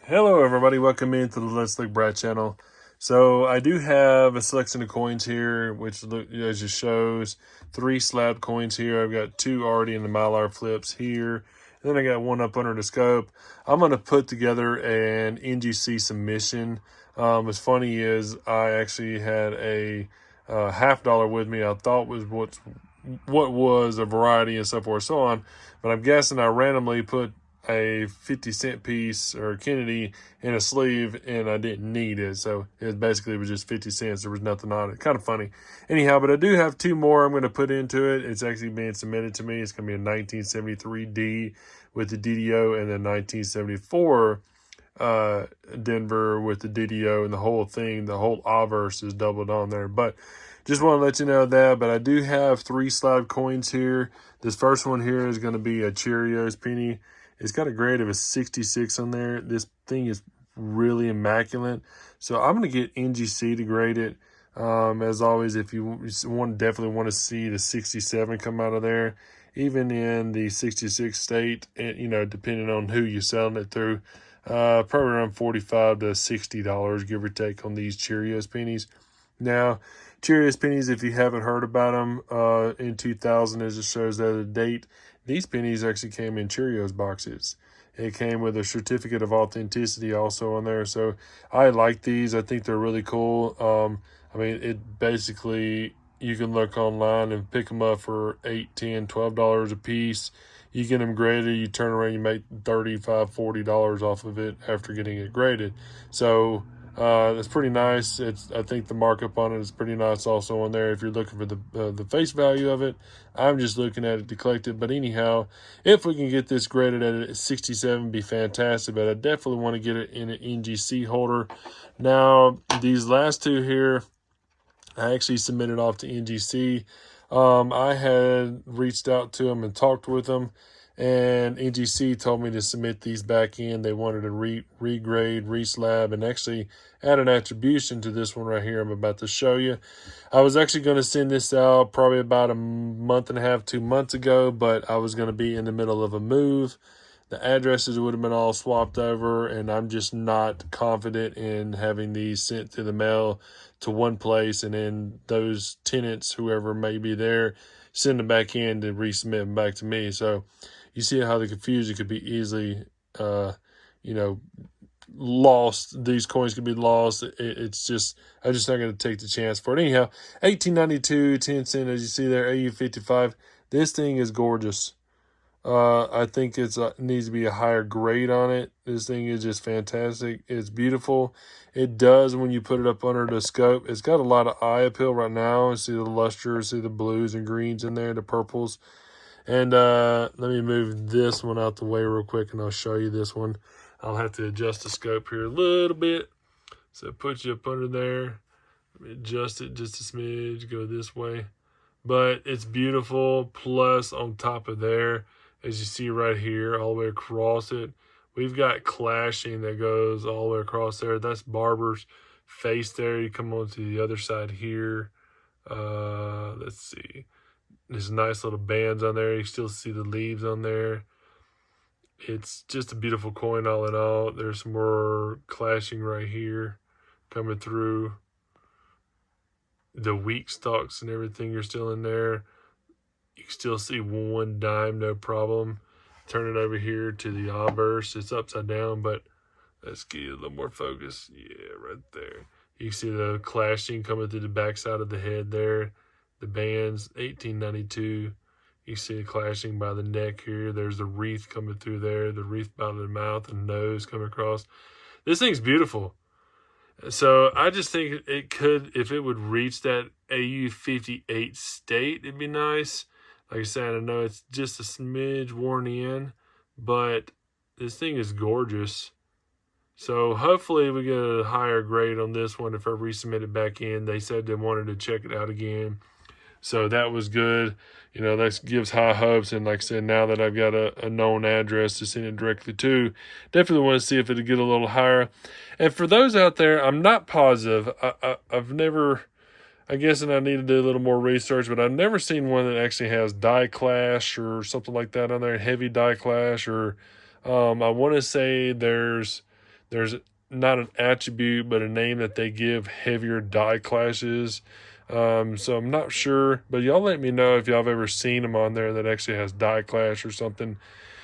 Hello everybody, welcome into the Let's Look Brad channel. So I do have a selection of coins here, which as it shows, 3 slab coins here. I've got 2 already in the Mylar flips here, and then I got 1 up under the scope. I'm going to put together an NGC submission. What's funny is I actually had a $50 with me. I thought was what was a variety and so forth and so on, but I'm guessing I randomly put a 50-cent piece or Kennedy in a sleeve and I didn't need it, so it was just 50 cents. There was nothing on it. Kind of funny. Anyhow, but I do have 2 more I'm going to put into it. It's actually being submitted to me. It's going to be a 1973D with the DDO, and then 1974 Denver with the DDO, and the whole thing, the whole obverse is doubled on there. But just want to let you know that. But I do have 3 slab coins here. This first one here is going to be a Cheerios penny. It's got a grade of a 66 on there. This thing is really immaculate. So I'm going to get NGC to grade it. As always, if you definitely want to see the 67 come out of there, even in the 66 state, and, depending on who you're selling it through, probably around $45 to $60, give or take, on these Cheerios pennies. Now, Cheerios pennies, if you haven't heard about them, in 2000, as it shows that the date, these pennies actually came in Cheerios boxes. It came with a certificate of authenticity also on there. So I like these. I think they're really cool. It basically, you can look online and pick them up for $8, $10, $12 a piece. You get them graded, you turn around, you make $35, $40 off of it after getting it graded. So that's pretty nice. I think the markup on it is pretty nice also on there if you're looking for the face value of it. I'm just looking at it to collect it. But anyhow, if we can get this graded at a 67, be fantastic. But I definitely want to get it in an NGC holder. Now, these last 2 here, I actually submitted off to NGC. I had reached out to them and talked with them, and NGC told me to submit these back in. They wanted to regrade, reslab, and actually add an attribution to this one right here I'm about to show you. I was actually going to send this out probably about a month and a half, 2 months ago, but I was going to be in the middle of a move. The addresses would have been all swapped over, and I'm just not confident in having these sent through the mail to one place and then those tenants, whoever may be there, send them back in to resubmit them back to me. So you see how the confusion could be easily, lost. These coins could be lost. I'm just not going to take the chance for it. Anyhow, 1892, 10 cent, as you see there, AU55. This thing is gorgeous. I think it needs to be a higher grade on it. This thing is just fantastic. It's beautiful. It does, when you put it up under the scope, it's got a lot of eye appeal right now. See the luster, see the blues and greens in there, the purples. And let me move this one out the way real quick, and I'll show you this one. I'll have to adjust the scope here a little bit. So put you up under there. Let me adjust it just a smidge, go this way. But it's beautiful. Plus, on top of there, as you see right here, all the way across it, we've got clashing that goes all the way across there. That's Barber's face there. You come on to the other side here. Let's see. There's nice little bands on there. You still see the leaves on there. It's just a beautiful coin all in all. There's some more clashing right here coming through. The weak stalks and everything are still in there. You can still see 1 dime, no problem. Turn it over here to the obverse. It's upside down, but let's get you a little more focus. Yeah, right there. You can see the clashing coming through the backside of the head there. The bands, 1892. You see the clashing by the neck here. There's the wreath coming through there. The wreath by the mouth and nose coming across. This thing's beautiful. So I just think it could, if it would reach that AU58 state, it'd be nice. Like I said, I know it's just a smidge worn in, but this thing is gorgeous. So hopefully we get a higher grade on this one if I resubmit it back in. They said they wanted to check it out again. So that was good. That gives high hopes. And like I said, now that I've got a known address to send it directly to, definitely want to see if it'll get a little higher. And for those out there, I'm not positive. I've never, I guess, and I need to do a little more research, but I've never seen one that actually has die clash or something like that on there, heavy die clash. Or I want to say there's there's not an attribute, but a name that they give heavier die clashes. So I'm not sure, but y'all let me know if y'all have ever seen them on there that actually has die clash or something.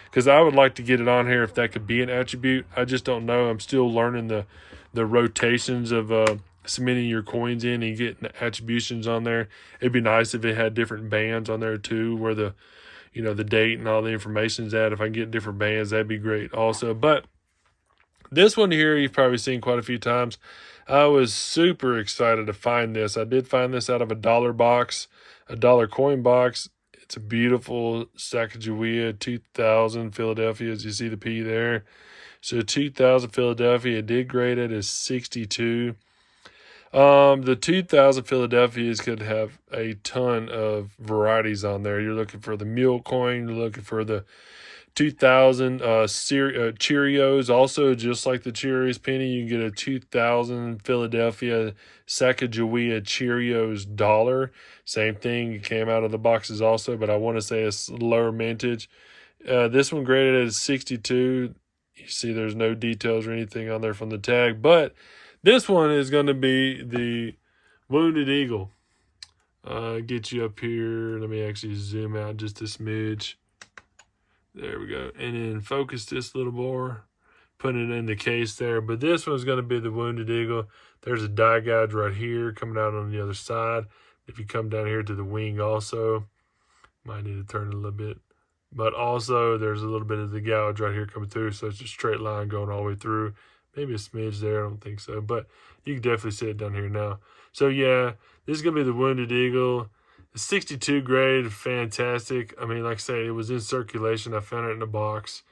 Because I would like to get it on here if that could be an attribute. I just don't know. I'm still learning the rotations of cementing your coins in and getting the attributions on there. It'd be nice if it had different bands on there too, where the the date and all the information's at. If I can get different bands, that'd be great also. But this one here, you've probably seen quite a few times. I was super excited to find this. I did find this out of a dollar box, a dollar coin box. It's a beautiful Sacagawea 2000 Philadelphia, as you see the P there. So 2000 Philadelphia, it did grade it as 62. The 2000 Philadelphias could have a ton of varieties on there. You're looking for the mule coin, you're looking for the 2000 Cheerios. Also, just like the Cheerios penny, you can get a 2000 Philadelphia Sacagawea Cheerios dollar. Same thing, it came out of the boxes also, but I want to say it's lower mintage. This one graded as 62. You see there's no details or anything on there from the tag, but this one is going to be the Wounded Eagle. Get you up here. Let me actually zoom out just a smidge. There we go. And then focus this little more. Put it in the case there. But this one's going to be the Wounded Eagle. There's a die gouge right here coming out on the other side. If you come down here to the wing also, might need to turn it a little bit. But also there's a little bit of the gouge right here coming through. So it's a straight line going all the way through. Maybe a smidge there. I don't think so. But you can definitely see it down here now. So yeah, this is going to be the Wounded Eagle. The 62 grade, fantastic. I mean, like I say, it was in circulation. I found it in a box.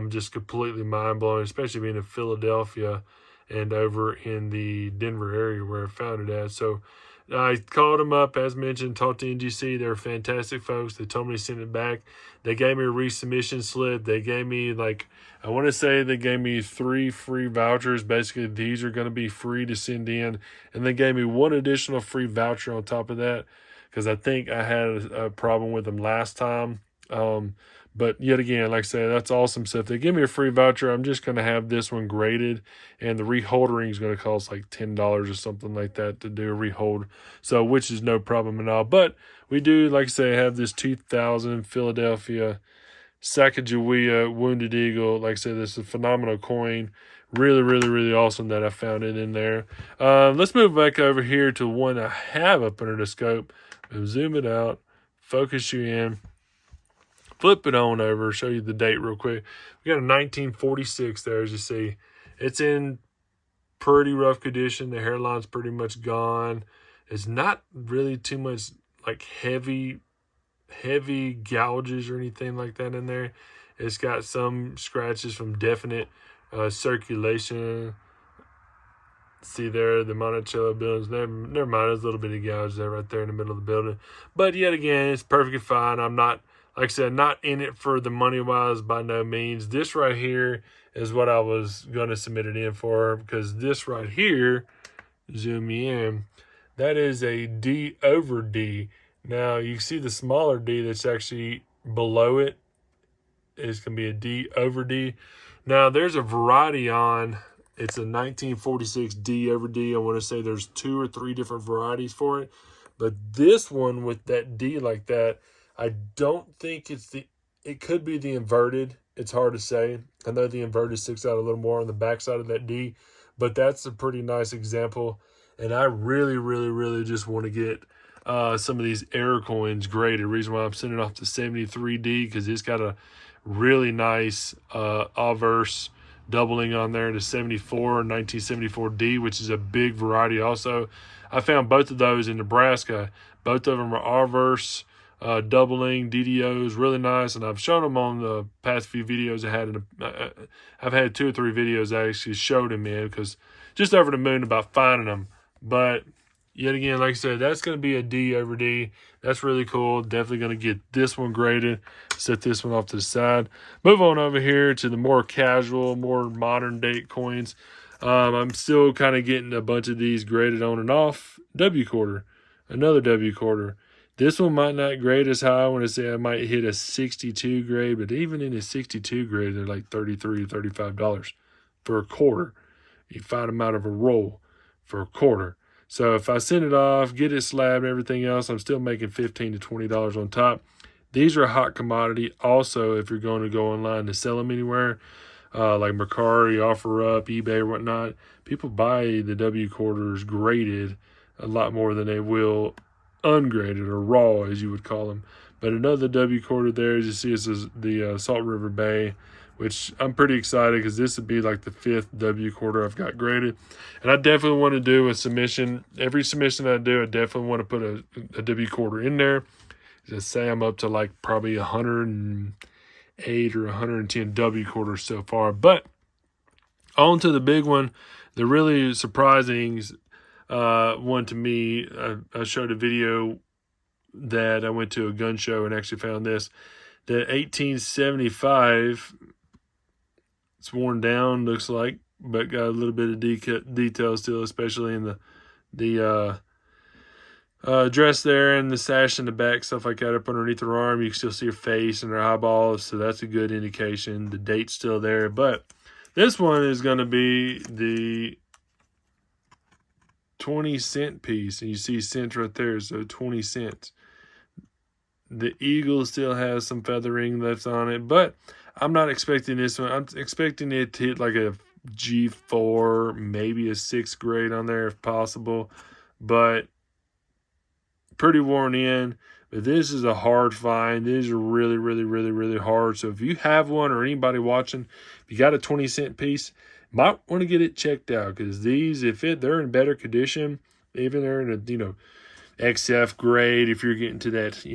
Just completely mind-blowing, especially being in Philadelphia and over in the Denver area where I found it at. So I called them up, as mentioned, talked to NGC. They're fantastic folks. They told me to send it back. They gave me a resubmission slip. They gave me, I want to say they gave me 3 free vouchers. Basically, these are going to be free to send in. And they gave me 1 additional free voucher on top of that, because I think I had a problem with them last time. But yet again, like I say, that's awesome. So if they give me a free voucher, I'm just going to have this one graded. And the reholdering is going to cost like $10 or something like that to do a rehold. So, which is no problem at all. But we do, like I say, have this 2000 Philadelphia Sacagawea Wounded Eagle. Like I said, this is a phenomenal coin. Really, really, really awesome that I found it in there. Let's move back over here to one I have up under the scope. Zoom it out, focus you in, flip it on over, show you the date real quick. We got a 1946 there, as you see. It's in pretty rough condition. The hairline's pretty much gone. It's not really too much like heavy gouges or anything like that in there. It's got some scratches from definite circulation. See there, the Monticello buildings. Never mind, there's a little bit of gouge there right there in the middle of the building. But yet again, it's perfectly fine. I'm not, like I said, not in it for the money-wise by no means. This right here is what I was going to submit it in for, because this right here, zoom me in, that is a D over D. Now, you see the smaller D that's actually below it. It's going to be a D over D. Now, there's a variety on... It's a 1946 D over D. I want to say there's 2 or 3 different varieties for it. But this one with that D like that, I don't think it's the... It could be the inverted. It's hard to say. I know the inverted sticks out a little more on the backside of that D. But that's a pretty nice example. And I really, really, really just want to get some of these error coins graded. The reason why I'm sending off the 73D, because it's got a really nice obverse doubling on there to 74 and 1974D, which is a big variety also. I found both of those in Nebraska. Both of them are obverse doubling DDOs, really nice, and I've shown them on the past few videos I had. I've had 2 or 3 videos I actually showed them in, because just over the moon about finding them. But yet again, like I said, that's going to be a D over D. That's really cool. Definitely going to get this one graded. Set this one off to the side. Move on over here to the more casual, more modern date coins. I'm still kind of getting a bunch of these graded on and off. W quarter. Another W quarter. This one might not grade as high. I want to say I might hit a 62 grade, but even in a 62 grade, they're like $33 or $35. for a quarter. You find them out of a roll for a quarter. So if I send it off, get it slabbed, everything else, I'm still making $15 to $20 on top. These are a hot commodity. Also, if you're going to go online to sell them anywhere, like Mercari, OfferUp, eBay, or whatnot, people buy the W quarters graded a lot more than they will ungraded or raw, as you would call them. But another W quarter there, as you see, is the Salt River Bay, which I'm pretty excited because this would be like the 5th W quarter I've got graded. And I definitely want to do a submission. Every submission I do, I definitely want to put a W quarter in there. Just say I'm up to like probably 108 or 110 W quarters so far. But on to the big one, the really surprising one to me. I showed a video that I went to a gun show and actually found this. That 1875, it's worn down, looks like, but got a little bit of detail still, especially in the dress there and the sash in the back, stuff like that up underneath her arm. You can still see her face and her eyeballs, so that's a good indication. The date's still there, but this one is going to be the 20-cent piece, and you see cents right there, so 20 cents. The eagle still has some feathering left on it, but I'm not expecting this one. I'm expecting it to hit like a G4, maybe a 6th grade on there if possible, but pretty worn in. But this is a hard find. These are really, really, really, really hard. So if you have one, or anybody watching, if you got a 20-cent piece, might want to get it checked out, because these, if they're in better condition, even they're in a XF grade, if you're getting to that,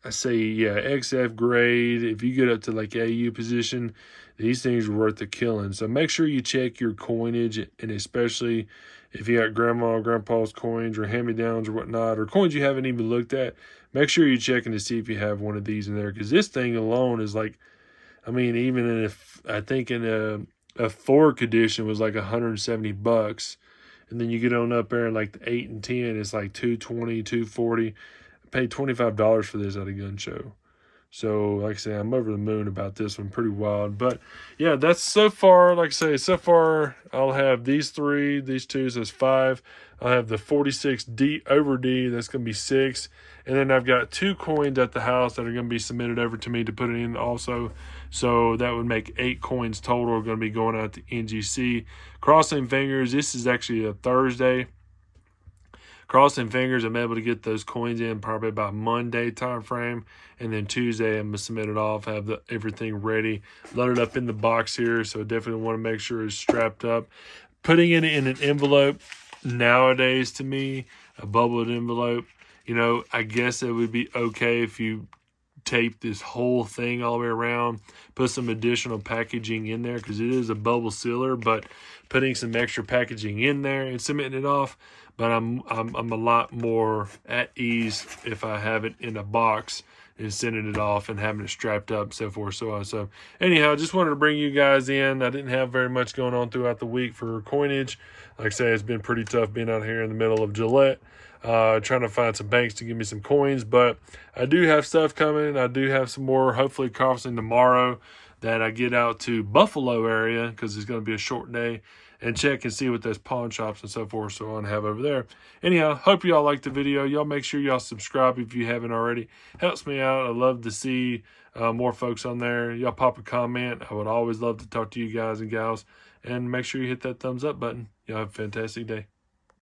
I say, XF grade, if you get up to like AU position, these things are worth the killing. So make sure you check your coinage, and especially if you got grandma or grandpa's coins or hand-me-downs or whatnot, or coins you haven't even looked at, make sure you're checking to see if you have one of these in there, because this thing alone is like, even if I think in a Ford condition was like $170, and then you get on up there in like the 8 and 10, it's like $220, $240. I paid $25 for this at a gun show. So, like I say, I'm over the moon about this one. Pretty wild. But, yeah, that's so far, like I say, so far I'll have these 3, these 2, so that's 5. I'll have the 46D over D, that's going to be 6. And then I've got 2 coins at the house that are going to be submitted over to me to put it in also. So that would make 8 coins total going to be going out to NGC. Crossing fingers, this is actually a Thursday. Crossing fingers, I'm able to get those coins in probably about Monday time frame, and then Tuesday I'm going to submit it off, have everything ready, load it up in the box here, so definitely want to make sure it's strapped up. Putting it in an envelope nowadays, to me, a bubbled envelope, I guess it would be okay if you tape this whole thing all the way around, put some additional packaging in there, because it is a bubble sealer, but putting some extra packaging in there and submitting it off. But I'm a lot more at ease if I have it in a box and sending it off and having it strapped up, so forth, so on. So anyhow, just wanted to bring you guys in. I didn't have very much going on throughout the week for coinage. Like I say, it's been pretty tough being out here in the middle of Gillette, trying to find some banks to give me some coins. But I do have stuff coming. I do have some more, hopefully, crossing tomorrow, that I get out to Buffalo area, because it's going to be a short day, and check and see what those pawn shops and so forth so on have over there. Anyhow, hope y'all liked the video. Y'all make sure y'all subscribe if you haven't already. Helps me out. I love to see more folks on there. Y'all pop a comment. I would always love to talk to you guys and gals. And make sure you hit that thumbs up button. Y'all have a fantastic day.